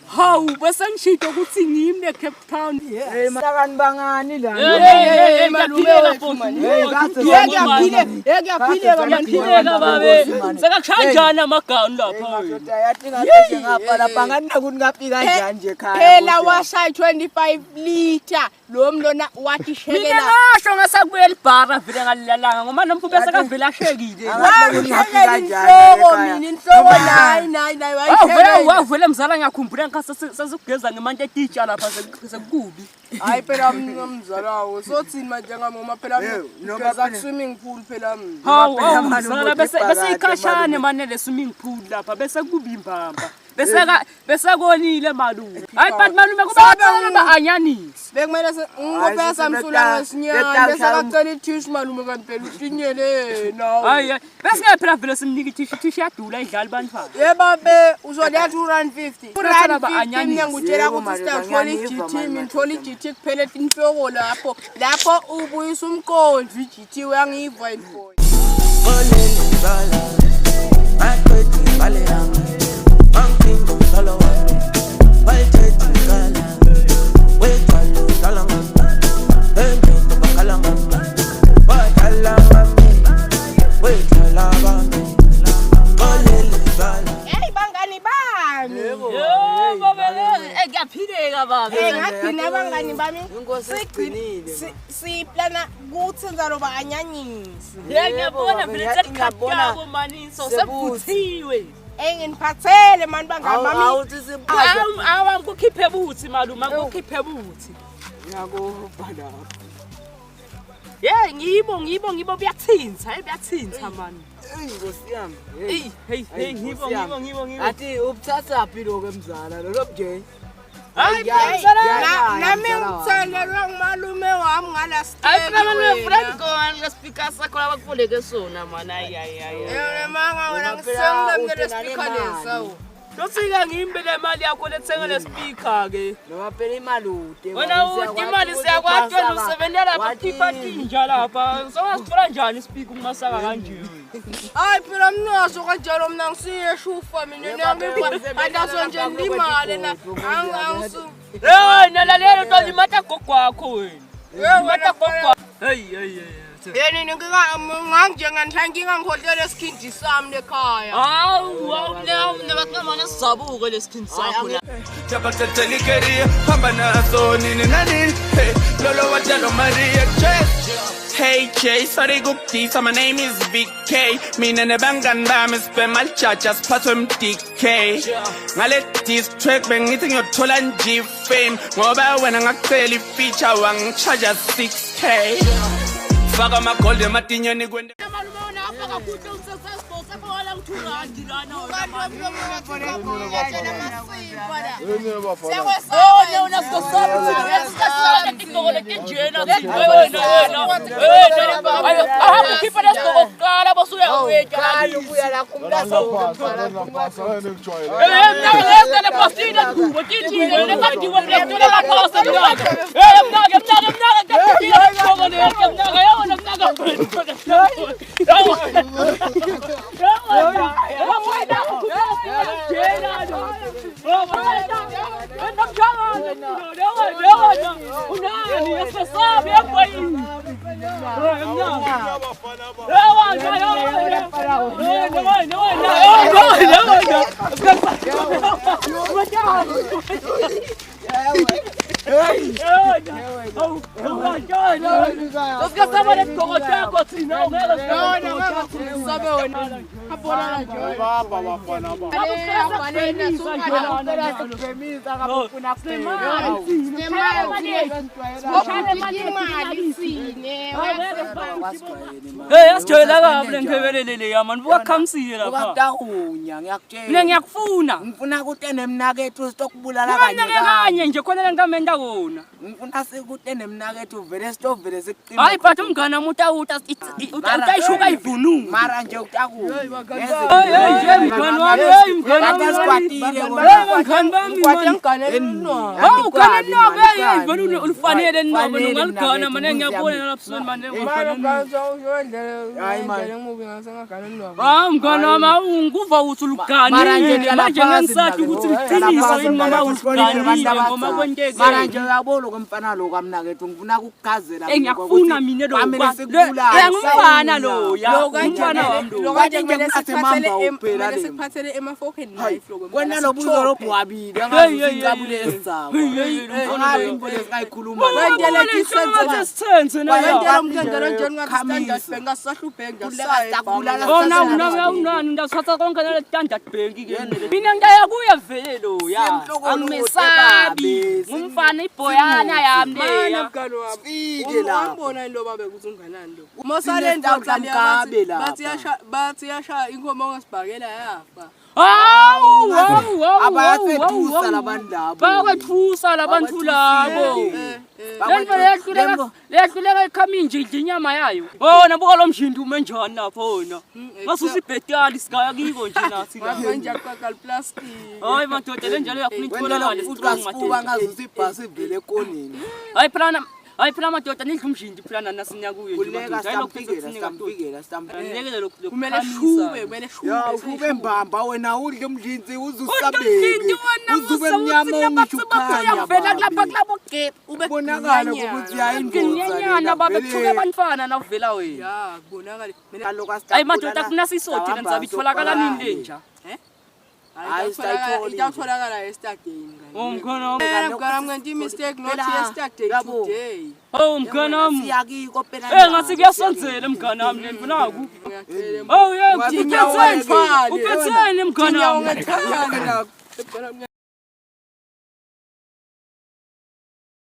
How besangishito ukuthi ngimne Cape Town. Bangani la. Ngiyaphileka babe. Sekakushajana amagani lapha. Yathi ngapha lapha ngani ukuthi ngafika kanjani nje ekhaya. Phela washaya 25 liter lo mlona wathi shekela. Mina ngasho ngasakubuye libhara vile ngalilalanga ngoba nomfu bese kavela shekile. Inhloko nayi. Wavela mzala ngiyakhumbula sasukugeza ngemanje etitsha lapha sekukubi. Hayi phela mzalawo sothini manje ngama phela ngeza swimming pool phela. Hawu mzala bese ikhashane manje le swimming pool lapha bese kubi imbamba. Bese konile malume. Hayi but malume kuba ba anyanisi. Bekumele ngophe samsula ngesinyane bese akacela ithishi malume kanti phela utinyele nawo. Hayi bese phela vele simnika ithishi yadula idlala bantwana. Yebabe uzodya 250. 250 ngiyangutshela ukuthi sithola iGT ngithola iGT kuphela inhloko lapho ubuyisa umqondo iGT uyangiva info. Ngagcina abangani bami siplana kuthi ngizoba anyanyisi. Ngiyabona vele sekukhaphako mani so sebuthiwe. Engiphathele mani bangani bami. Awuthi siphathe. Awangikukhiphe buthi malume angikukhiphe buthi. Ngiyakubha lapha. Ngibo buyathinta mani. Ingosi yami. Hey ngibo. Athi ubuthatha phi lo kemzala lo bje. Hayi nami ngithandela ngumalume wami ngala step. Hayi phela manje friend go speaker sakho labakufundeke sona mana ayi. Manga wena ngisengile speaker leso. Losika ngimbe le mali yakho lethenga le speaker ke. Noma phela imali ude. Wena uthi imali siyakwathe usebenzela lapha phiphathi njalo lapha. Sokasithola njani speaker umasaka kanje? Hayi phela mnaso kanjalo mina ngisiyeshufa mina ngiyaso nje imali na angisu. Nalalelo nto imata gogwakho wena. Imata gogwa. Hey. Yena ngangije nganhlankinga ngikhohlela esikhindi sami lekhaya. Hawu nebakamana sizabuke lesikhindi sakho la. Jabathateli career hamba naso nini nani lolo watelo Maria Hey Jay, sorry kuptisa, my name is BK. Mina nebangani bami spam al-charger siphathwe MDK. Ngale diss track bengithi ngiyothola nje fame ngoba wena ngakucela i-feature wangicharge 6K. Faka ama gold ematinyeni kwende. sokole kinjena wena khipha lesoko kuqala bosuya wethu ubuya la kumlaso mnake pasina kubo kinjile lekadiwa mlethola la pasa mnake mnake sokole mnake yona mnake asijwayela kahle ngibelelele yamani buka khamsile lapha ukatahunya ngiyakutshela mina ngiyakufuna ngifuna kutene mnakethu stokubulala kanye kanye nje khona lenkamenda kona ngifuna sikutene mnakethu vele sitovele siqima hayi but umngana uta utayishuka ivunungu mara nje utakuya hey mngani wami hey mngani wami ufanele nabo ngalugana manje ngiyabona lapha manje mngana wami unguva uthi uluganile manje ngisathi ukuthi liqiniso yini mama uliganile ngoma kwenteke mara nje uyabona komfana lo kamnakethu ngifuna ukukhazela ngiyakufuna mina lo ngumfana lo umfana wami lo kanje ngemphathe mamba uphela le sikuphathele emafokheni life lo kwena lobuzo lobwabili angazincabule esizabo ngathi impolo sikayikhuluma kwentele sithenze na kwentele umntwana nje ungakustandard bank ngasahlubhenga unani ndasatha konke nale standard bank ke mina ngiyakuya vele lo ya angimesabi ngumfana iboyana yami leya sifike la ngibona lo babe kuthi unganani lo mosalenda mkabe la bathi yasha inkomo ongasibhakela yafa abayathusa labantu labo bakwethusa labantu labo leyahluleka ikhaminje idla inyama yayo bona buka lo mjindu ume njani lapho wona ngasusibhetali sigaya kiko nje nathi manje aqaqala plastic hayi madoda lenjalo yakufuna itholakala sifuka ngazuthi ibhasi ivele ekoneni hayi phela madoda nidla umjindu phela nasinya kuyo kuleka stamfikela kumele shube ube mbamba wena udle umjinzi uzusabeke uzube mnyama ungishukhanya vela lapha kulabo gap ubonakala ukuthi ayindlela babethuke abantwana nawuvela wena ya kubonakala mina hayi madoda kunasisothi lenza bitholakala nini lenja hayi sayitholakala yesterday mkhona ngana ngenti mistake not yesterday today mkhana wami siyakiko phela ngathi kuyasonzela mkhana wami lento naku yebo uphetheni mkhana wami